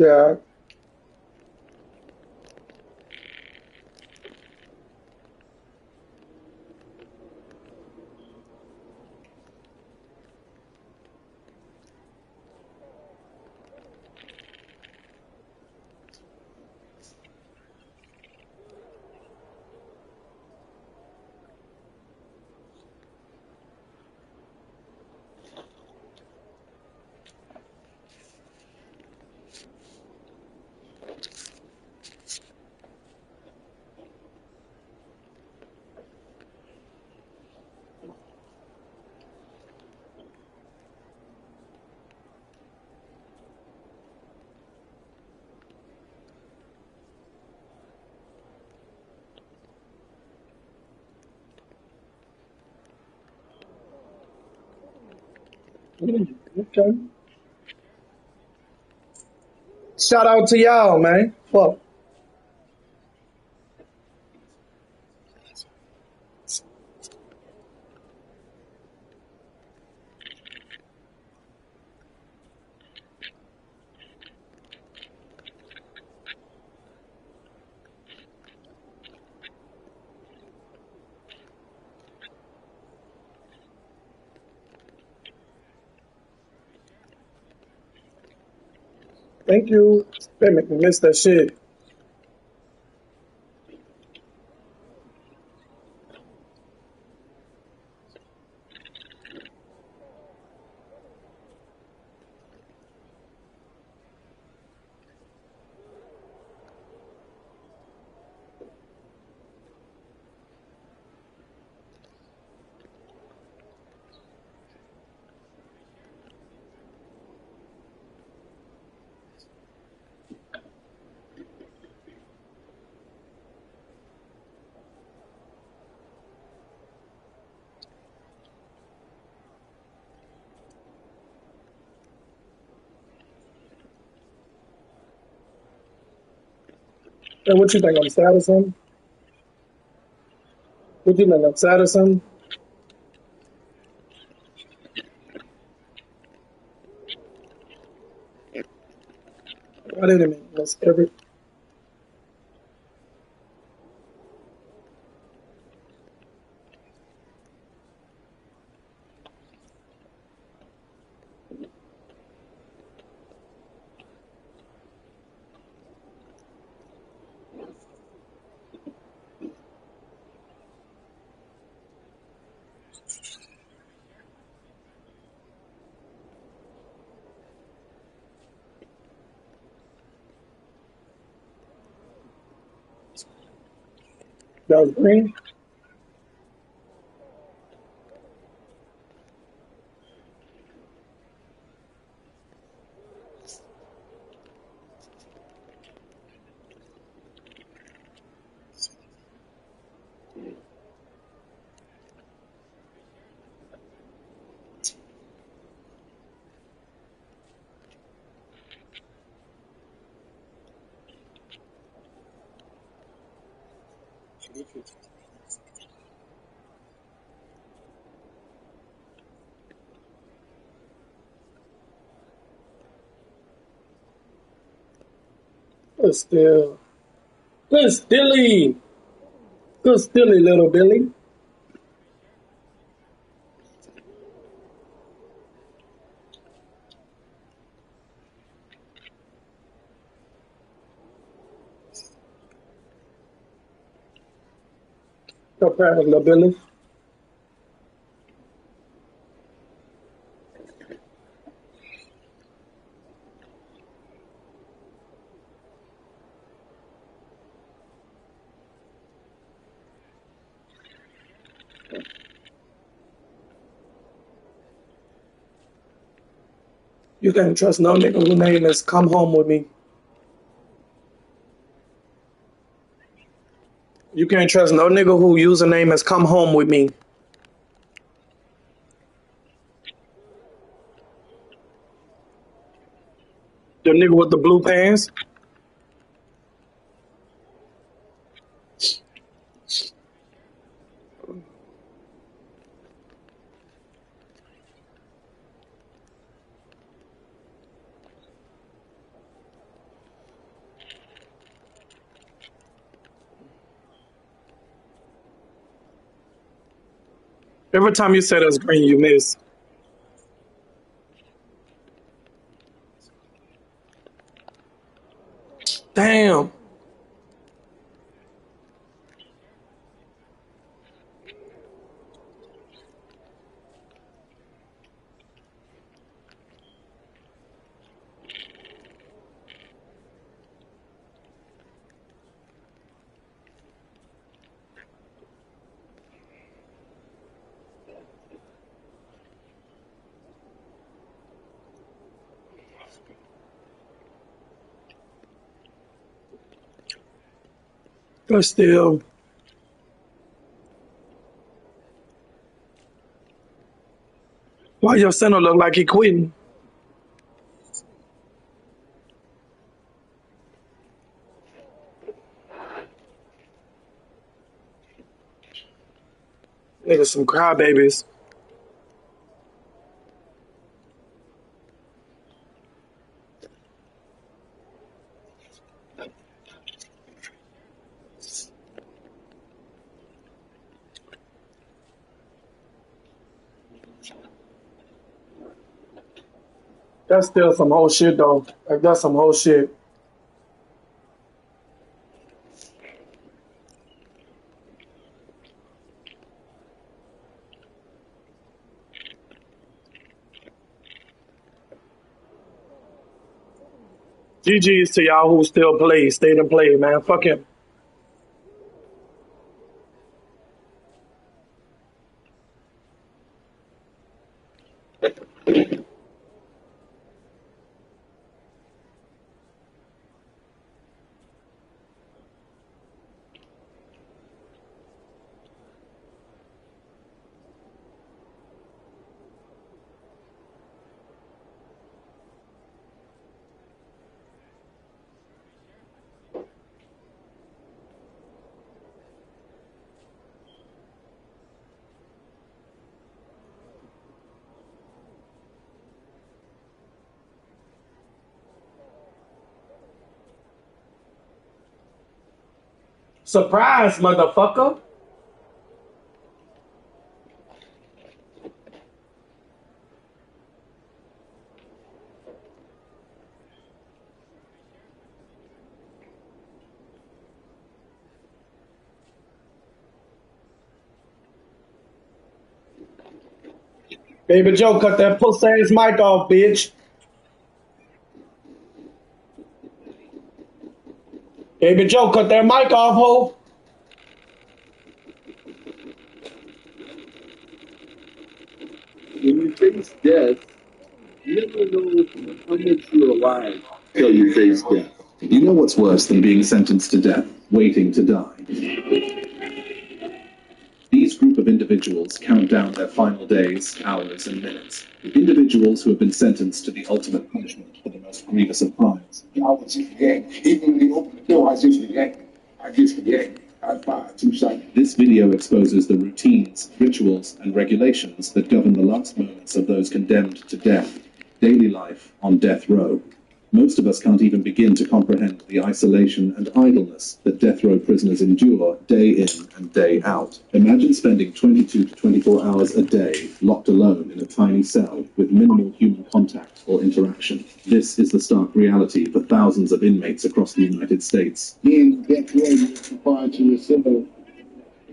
Yeah. Okay. Shout out to y'all, man. Fuck. Thank you. They make me miss that shit. And what you think? I'm sad or something? What you think? I'm sad or something? I didn't mean that's every. That was green. Good still. Good stilly. Good stilly, little Billy. So proud of little Billy. You can't trust no nigga whose name is Come Home With Me. You can't trust no nigga who username is Come Home With Me. The nigga with the blue pants. Every time you say that's green, you miss. Damn. But still, why your center look like he quitting? Niggas some crybabies. That's still some whole shit though. Like that's some whole shit. GG's to y'all who still play, stayed and play, man. Fuck him. Surprise, motherfucker. Baby Joe, cut that pussy ass mic off, bitch. Baby Joe, cut that mic off, ho. When you face death, you never know how much you're alive till you face death. You know what's worse than being sentenced to death? Waiting to die. These group of individuals count down their final days, hours, and minutes. Individuals who have been sentenced to the ultimate punishment for the most grievous of crimes. I was just reacting. Even when they opened the door, I just reacted. I fired 2 shots. This video exposes the routines, rituals, and regulations that govern the last moments of those condemned to death. Daily life on death row. Most of us can't even begin to comprehend the isolation and idleness that death row prisoners endure day in and day out. Imagine spending 22 to 24 hours a day locked alone in a tiny cell with minimal human contact or interaction. This is the stark reality for thousands of inmates across the United States. Being death row, you're confined to your cell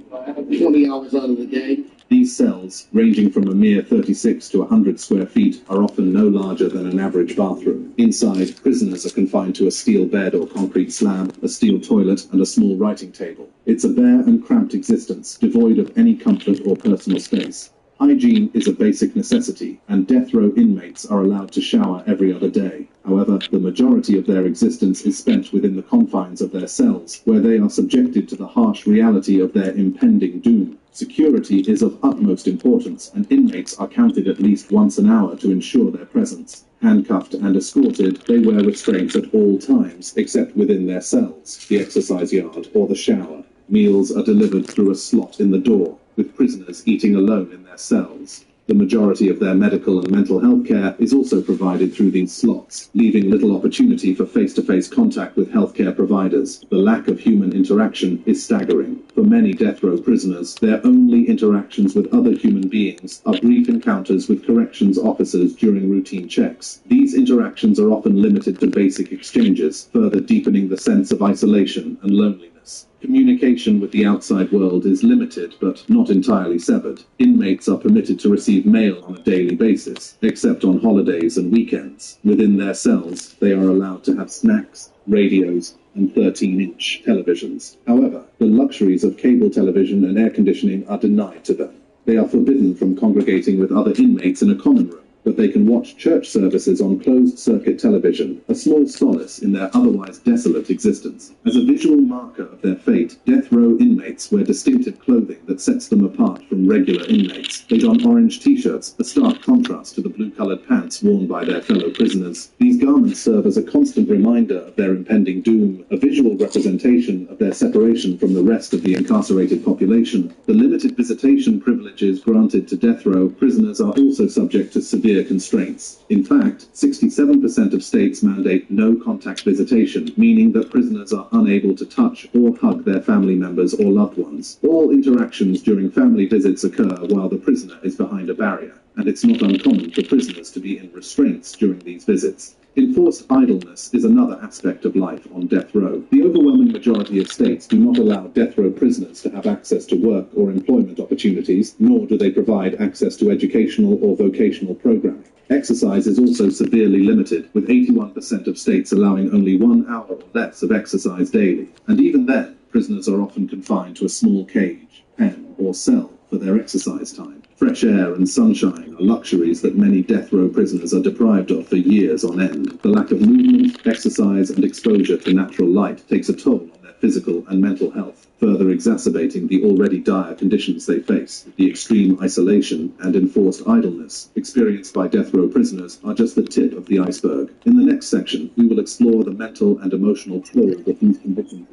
20 hours out of the day. These cells, ranging from a mere 36 to 100 square feet, are often no larger than an average bathroom. Inside, prisoners are confined to a steel bed or concrete slab, a steel toilet, and a small writing table. It's a bare and cramped existence, devoid of any comfort or personal space. Hygiene is a basic necessity, and death row inmates are allowed to shower every other day. However, the majority of their existence is spent within the confines of their cells, where they are subjected to the harsh reality of their impending doom. Security is of utmost importance, and inmates are counted at least once an hour to ensure their presence. Handcuffed and escorted, they wear restraints at all times, except within their cells, the exercise yard, or the shower. Meals are delivered through a slot in the door, with prisoners eating alone in their cells. The majority of their medical and mental health care is also provided through these slots, leaving little opportunity for face-to-face contact with healthcare providers. The lack of human interaction is staggering. For many death row prisoners, their only interactions with other human beings are brief encounters with corrections officers during routine checks. These interactions are often limited to basic exchanges, further deepening the sense of isolation and loneliness. Communication with the outside world is limited but not entirely severed. Inmates are permitted to receive mail on a daily basis, except on holidays and weekends. Within their cells, they are allowed to have snacks, radios, and 13-inch televisions. However, the luxuries of cable television and air conditioning are denied to them. They are forbidden from congregating with other inmates in a common room, but they can watch church services on closed-circuit television, a small solace in their otherwise desolate existence. As a visual marker of their fate, death row inmates wear distinctive clothing that sets them apart from regular inmates. They don orange t-shirts, a stark contrast to the blue-colored pants worn by their fellow prisoners. These garments serve as a constant reminder of their impending doom, a visual representation of their separation from the rest of the incarcerated population. The limited visitation privileges granted to death row prisoners are also subject to severe constraints. In fact, 67% of states mandate no-contact visitation, meaning that prisoners are unable to touch or hug their family members or loved ones. All interactions during family visits occur while the prisoner is behind a barrier, and it's not uncommon for prisoners to be in restraints during these visits. Enforced idleness is another aspect of life on death row. The overwhelming majority of states do not allow death row prisoners to have access to work or employment opportunities, nor do they provide access to educational or vocational programming. Exercise is also severely limited, with 81% of states allowing only 1 hour or less of exercise daily. And even then, prisoners are often confined to a small cage, pen, or cell for their exercise time. Fresh air and sunshine are luxuries that many death row prisoners are deprived of for years on end. The lack of movement, exercise, and exposure to natural light takes a toll on their physical and mental health, further exacerbating the already dire conditions they face. The extreme isolation and enforced idleness experienced by death row prisoners are just the tip of the iceberg. In the next section, we will explore the mental and emotional toll of these conditions,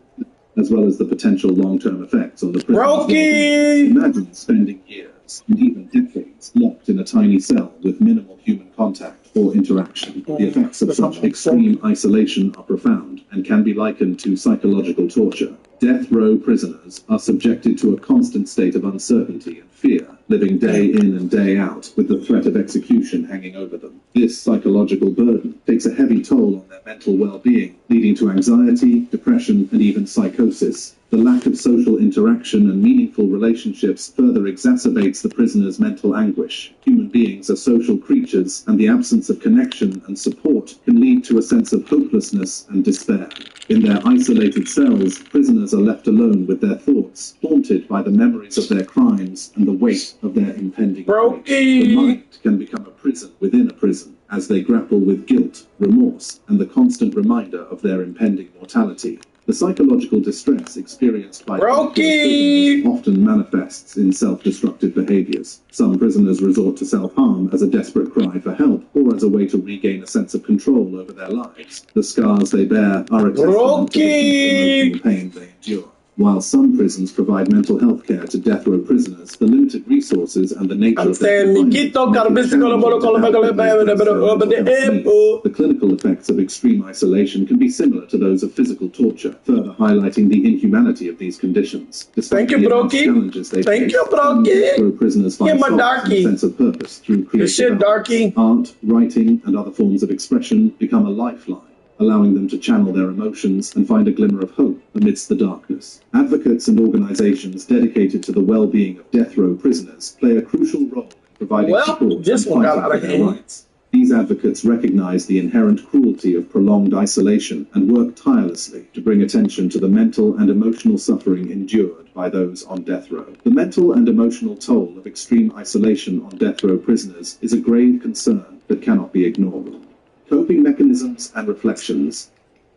as well as the potential long-term effects on the prisoner's well-being. Imagine spending years and even decades locked in a tiny cell with minimal human contact or interaction. The effects of such extreme isolation are profound and can be likened to psychological torture. Death row prisoners are subjected to a constant state of uncertainty and fear, living day in and day out with the threat of execution hanging over them. This psychological burden takes a heavy toll on their mental well-being, leading to anxiety, depression, and even psychosis. The lack of social interaction and meaningful relationships further exacerbates the prisoner's mental anguish. Human beings are social creatures, and the absence of connection and support can lead to a sense of hopelessness and despair. In their isolated cells, prisoners are left alone with their thoughts, haunted by the memories of their crimes and the weight of their impending fate. The mind can become a prison within a prison, as they grapple with guilt, remorse, and the constant reminder of their impending mortality. The psychological distress experienced by prisoners often manifests in self-destructive behaviors. Some prisoners resort to self-harm as a desperate cry for help or as a way to regain a sense of control over their lives. The scars they bear are a testament to the deep emotional pain they endure. While some prisons provide mental health care to death row prisoners, the limited resources and the nature of their confinement the clinical effects of extreme isolation can be similar to those of physical torture, further highlighting the inhumanity of these conditions. Despite the immense challenges they face, death row prisoners find solace and a sense of purpose through creative art, writing, and other forms of expression become a lifeline, allowing them to channel their emotions and find a glimmer of hope amidst the darkness. Advocates and organizations dedicated to the well-being of death row prisoners play a crucial role in providing support and fighting for their rights. These advocates recognize the inherent cruelty of prolonged isolation and work tirelessly to bring attention to the mental and emotional suffering endured by those on death row. The mental and emotional toll of extreme isolation on death row prisoners is a grave concern that cannot be ignored. Coping mechanisms and reflections.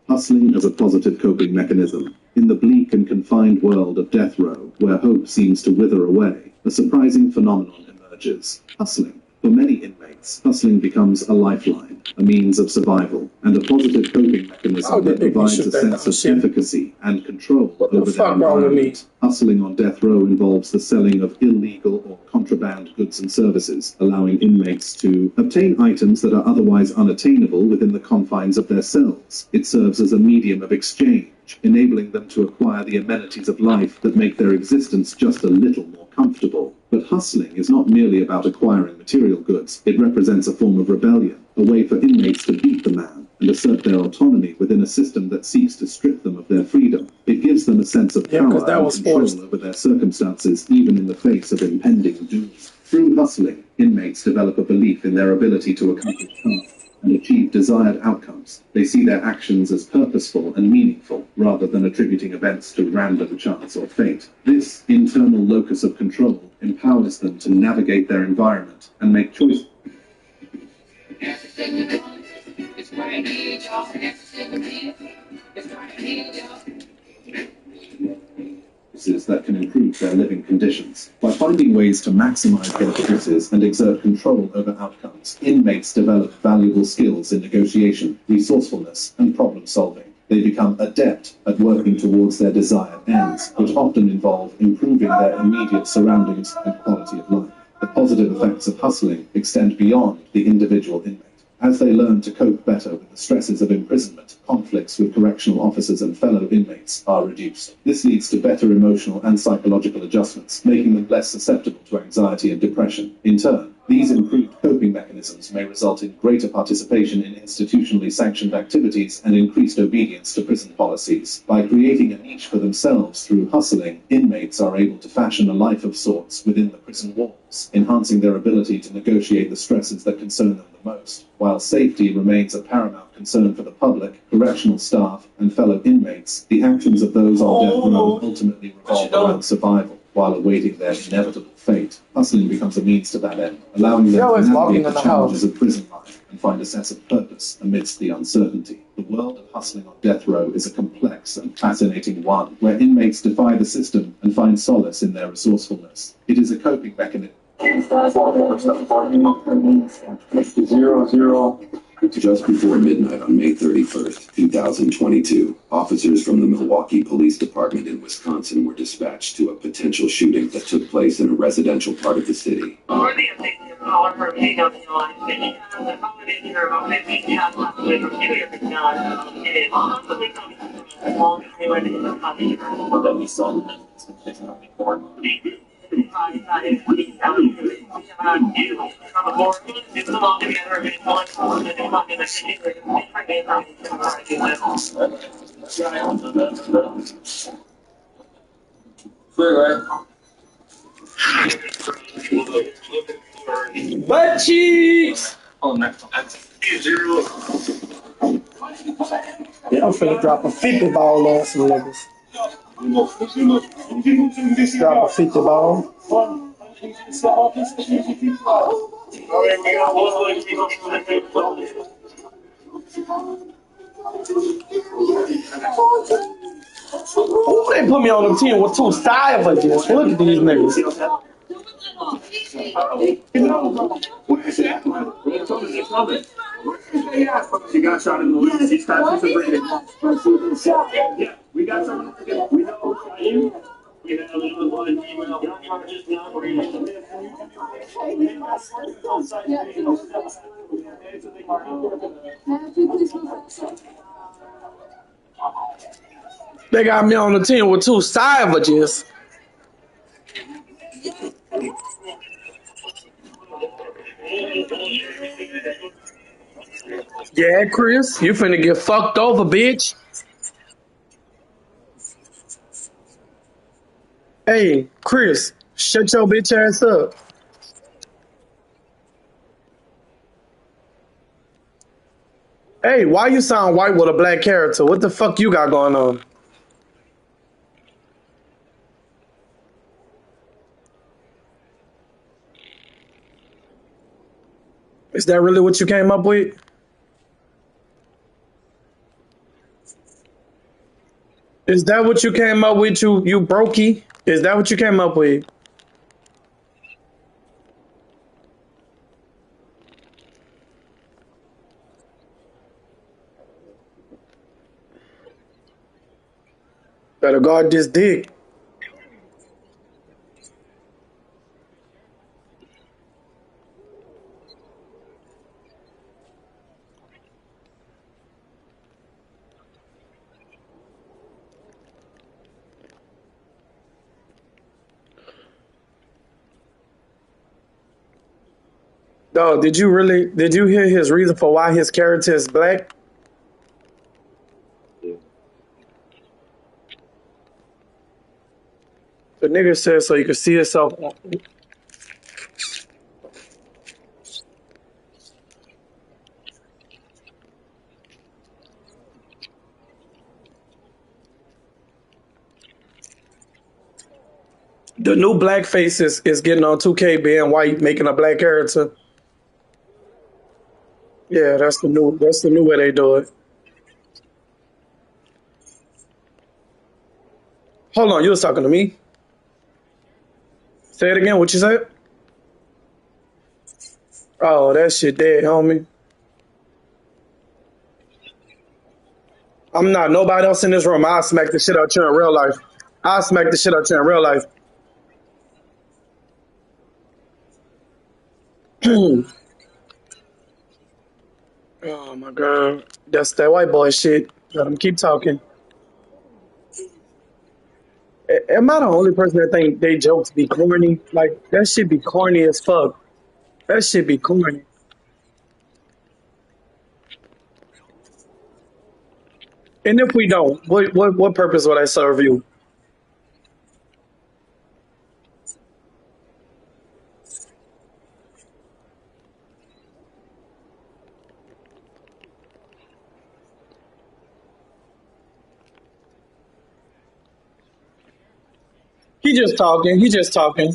Hustling as a positive coping mechanism. In the bleak and confined world of death row, where hope seems to wither away, a surprising phenomenon emerges: hustling. For many inmates, hustling becomes a lifeline, a means of survival, and a positive coping mechanism that provides a sense of efficacy and control over their environment. Hustling on death row involves the selling of illegal or contraband goods and services, allowing inmates to obtain items that are otherwise unattainable within the confines of their cells. It serves as a medium of exchange, enabling them to acquire the amenities of life that make their existence just a little more comfortable. But hustling is not merely about acquiring material goods. It represents a form of rebellion, a way for inmates to beat the man and assert their autonomy within a system that seeks to strip them of their freedom. It gives them a sense of power and control over their circumstances, even in the face of impending doom. Through hustling, inmates develop a belief in their ability to accomplish tasks and achieve desired outcomes. They see their actions as purposeful and meaningful, rather than attributing events to random chance or fate. This internal locus of control empowers them to navigate their environment and make choices that can improve their living conditions. By finding ways to maximize their choices and exert control over outcomes, inmates develop valuable skills in negotiation, resourcefulness, and problem solving. They become adept at working towards their desired ends, which often involve improving their immediate surroundings and quality of life. The positive effects of hustling extend beyond the individual inmate. As they learn to cope better with the stresses of imprisonment, conflicts with correctional officers and fellow inmates are reduced. This leads to better emotional and psychological adjustments, making them less susceptible to anxiety and depression. In turn, these improved coping mechanisms may result in greater participation in institutionally sanctioned activities and increased obedience to prison policies. By creating a niche for themselves through hustling, inmates are able to fashion a life of sorts within the prison walls, enhancing their ability to negotiate the stresses that concern them the most. While safety remains a paramount concern for the public, correctional staff, and fellow inmates, the actions of those on death row ultimately revolve around survival. While awaiting their inevitable fate, hustling becomes a means to that end, allowing them to navigate the challenges of prison life and find a sense of purpose amidst the uncertainty. The world of hustling on death row is a complex and fascinating one, where inmates defy the system and find solace in their resourcefulness. It is a coping mechanism. 00. Just before midnight on May 31st, 2022, officers from the Milwaukee Police Department in Wisconsin were dispatched to a potential shooting that took place in a residential part of the city. Butt cheeks! I'm finna drop a 50 ball on some niggas. Drop a 50 ball. Ooh, they put me on the team with 2 savages. Look at these niggas. She got shot in the leg. She's got Yeah, we got someone. We know who shot you. We have another one email. Just not They got me on the team with 2 savages. Yeah, Chris, you finna get fucked over, bitch. Hey, Chris, shut your bitch ass up. Hey, why you sound white with a black character? What the fuck you got going on? Is that really what you came up with? Is that what you came up with, you brokey? Is that what you came up with? Better guard this dick. Dog, did you hear his reason for why his character is black? The nigga said so you could see yourself. The new blackface is getting on 2K being white, making a black character. Yeah, that's the new way they do it. Hold on, you was talking to me? Say it again, what you said? Oh, that shit dead, homie. I'm not nobody else in this room. I'll smack the shit out you in real life. I'll smack the shit out you in real life. Oh my god. That's that white boy shit. Let him keep talking. Am I the only person that think they jokes be corny? Like that shit be corny as fuck. That shit be corny. And if we don't, what purpose would I serve you? He just talking. He just talking.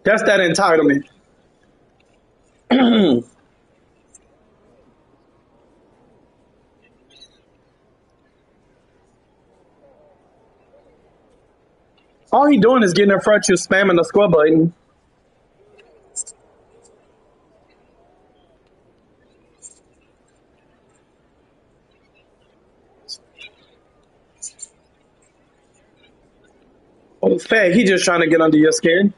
That's that entitlement. All he doing is getting in front of you, spamming the square button. Oh, fag, he just trying to get under your skin.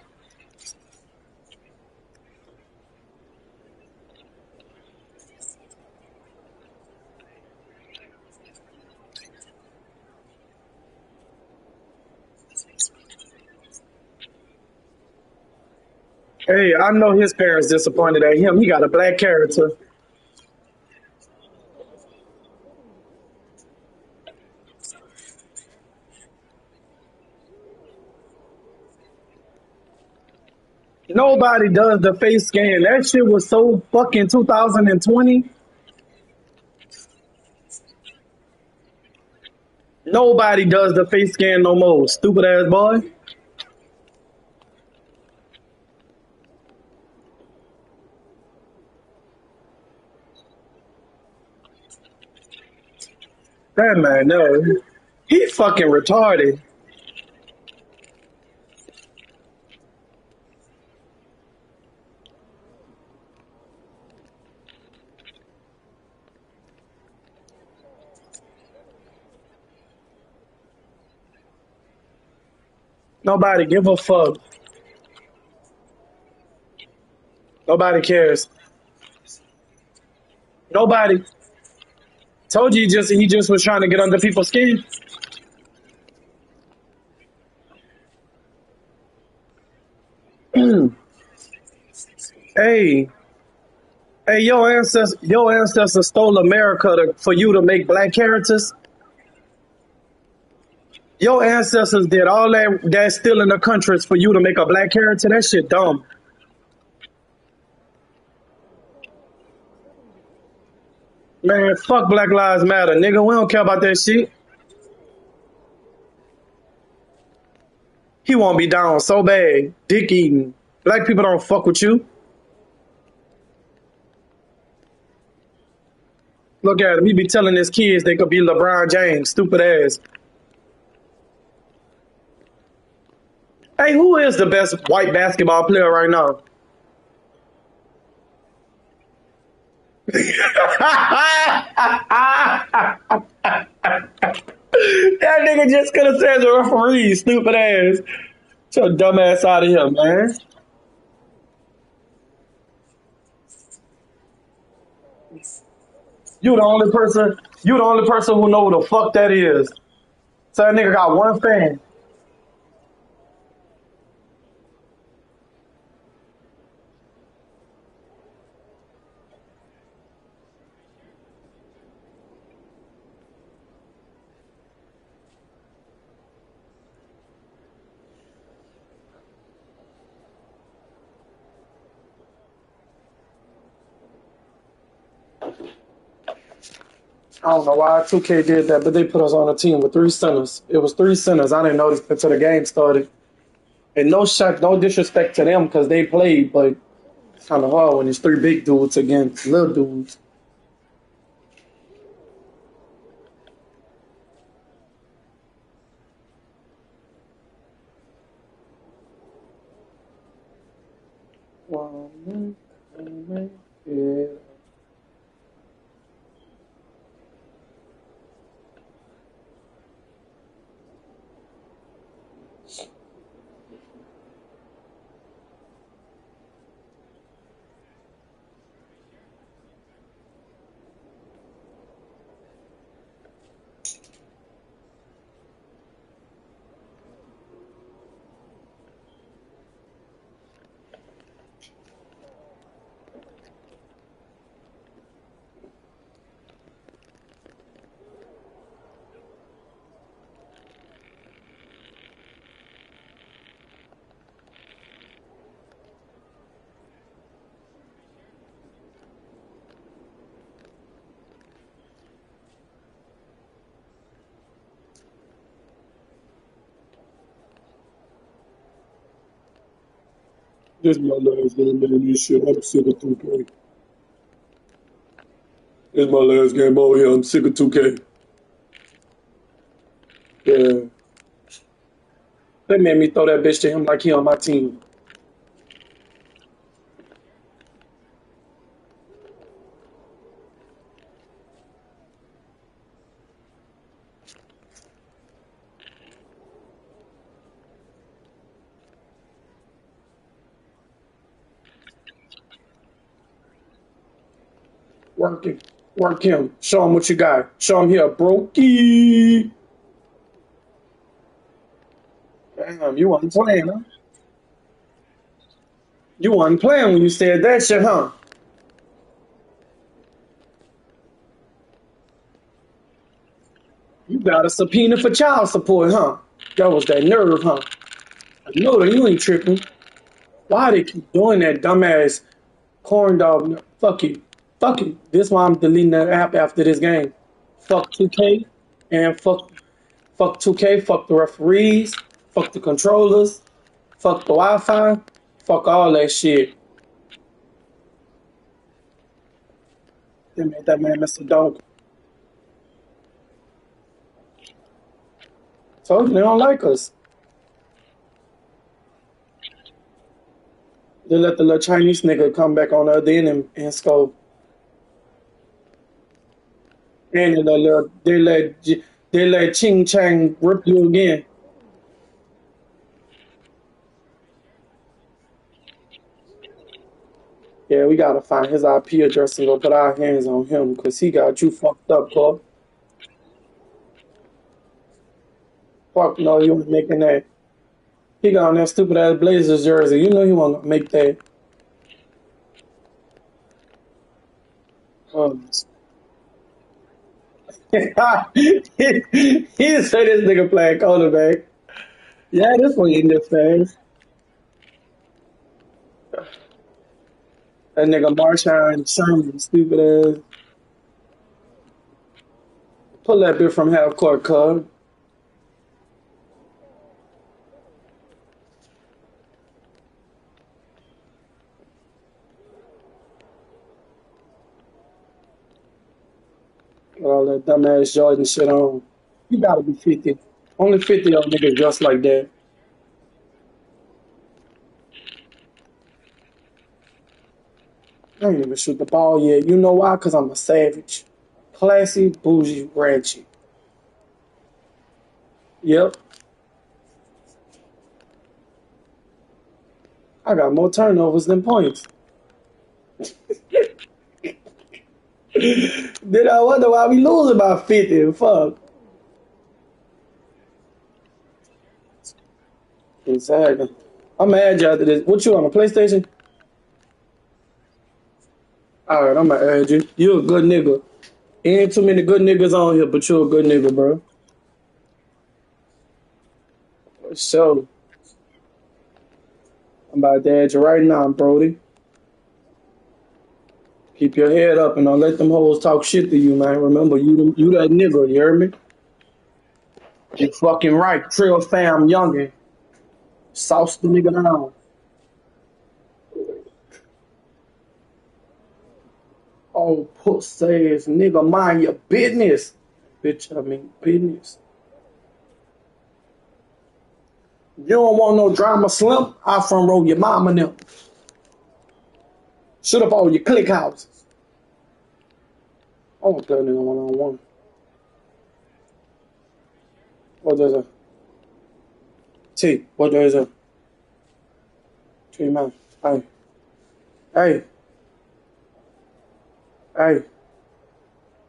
Hey, I know his parents disappointed at him. He got a black character. Nobody does the face scan. That shit was so fucking 2020. Nobody does the face scan no more. Stupid ass boy. That man, no. He fucking retarded. Nobody give a fuck. Nobody cares. Nobody. Told you he just was trying to get under people's skin. Hey, hey, your ancestors stole America for you to make black characters. Your ancestors did all that stealing the countries for you to make a black character. That shit dumb. Man, fuck Black Lives Matter, nigga. We don't care about that shit. He won't be down so bad. Dick eating. Black people don't fuck with you. Look at him. He be telling his kids they could be LeBron James. Stupid ass. Hey, who is the best white basketball player right now? That That nigga just could have said the referee, stupid ass. Get your dumb ass out of here, man. You the only person. You the only person who know who the fuck that is. So that nigga got one fan. I don't know why 2K did that, but they put us on a team with three centers. It was three centers. I didn't notice until the game started. And no shot, no disrespect to them because they played, but it's kind of hard when it's three big dudes against little dudes. Yeah. This is my last game in this shit. I'm sick of 2K. This is my last game over here. I'm sick of 2K. Yeah. They made me throw that bitch to him like he on my team. Work him. Work him. Show him what you got. Show him here, brokey. Damn, you wasn't playing, huh? You wasn't playing when you said that shit, huh? You got a subpoena for child support, huh? That was that nerve, huh? I know that you ain't tripping. Why they keep doing that dumbass corn dog? Fuck you. Fuck you. This why I'm deleting that app after this game. Fuck 2K and fuck 2K, fuck the referees, fuck the controllers, fuck the Wi-Fi, fuck all that shit. They made that man Mr. Dog. So they don't like us. They let the little Chinese nigga come back on the other end and score. And they let Ching Chang rip you again. Yeah, we gotta find his IP address and go put our hands on him because he got you fucked up, Clark. Fuck no, he was making that. He got on that stupid ass Blazers jersey. You know he wanna make that. He said this nigga playing quarterback. Yeah, this one in this fast. That nigga Marshawn Sherman, stupid ass. Pull that bit from half court, cuz. All that dumbass Jordan shit on. You gotta be 50. Only 50 of niggas dressed like that. I ain't even shoot the ball yet. You know why? Because I'm a savage. Classy, bougie, ratchet. Yep. I got more turnovers than points. Then I wonder why we losing by 50. Fuck. Exactly. I'm mad you after this. What you on a PlayStation? Alright, I'm gonna add you. You a good nigga. Ain't too many good niggas on here, but you a good nigga, bro. So, I'm about to add you right now, Brody. Keep your head up and don't let them hoes talk shit to you, man. Remember, you that nigga, you heard me? You fucking right. Trail fam youngin. Sauce the nigga down. Oh, pussy ass nigga, mind your business. Bitch, I mean business. You don't want no drama, Slim? I front row your mama now. Shut up all your click houses. I want that nigga one-on-one. What does it? T, what does it? T, man. Hey. Hey. Hey.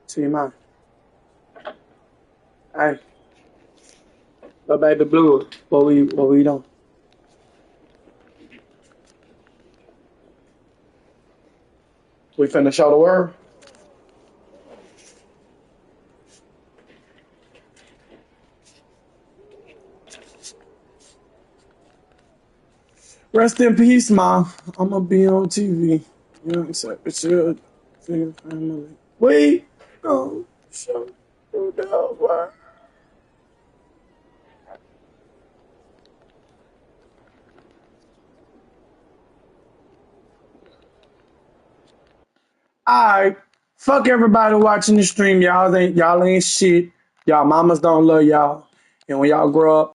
T, man. Hey. The baby blue. What we doing? We finna show the world. Rest in peace, ma. I'ma be on TV. You know what I'm saying? It's your family. We gon' show you the world. Alright. Fuck everybody watching the stream. Y'all ain't shit. Y'all mamas don't love y'all. And when y'all grow up,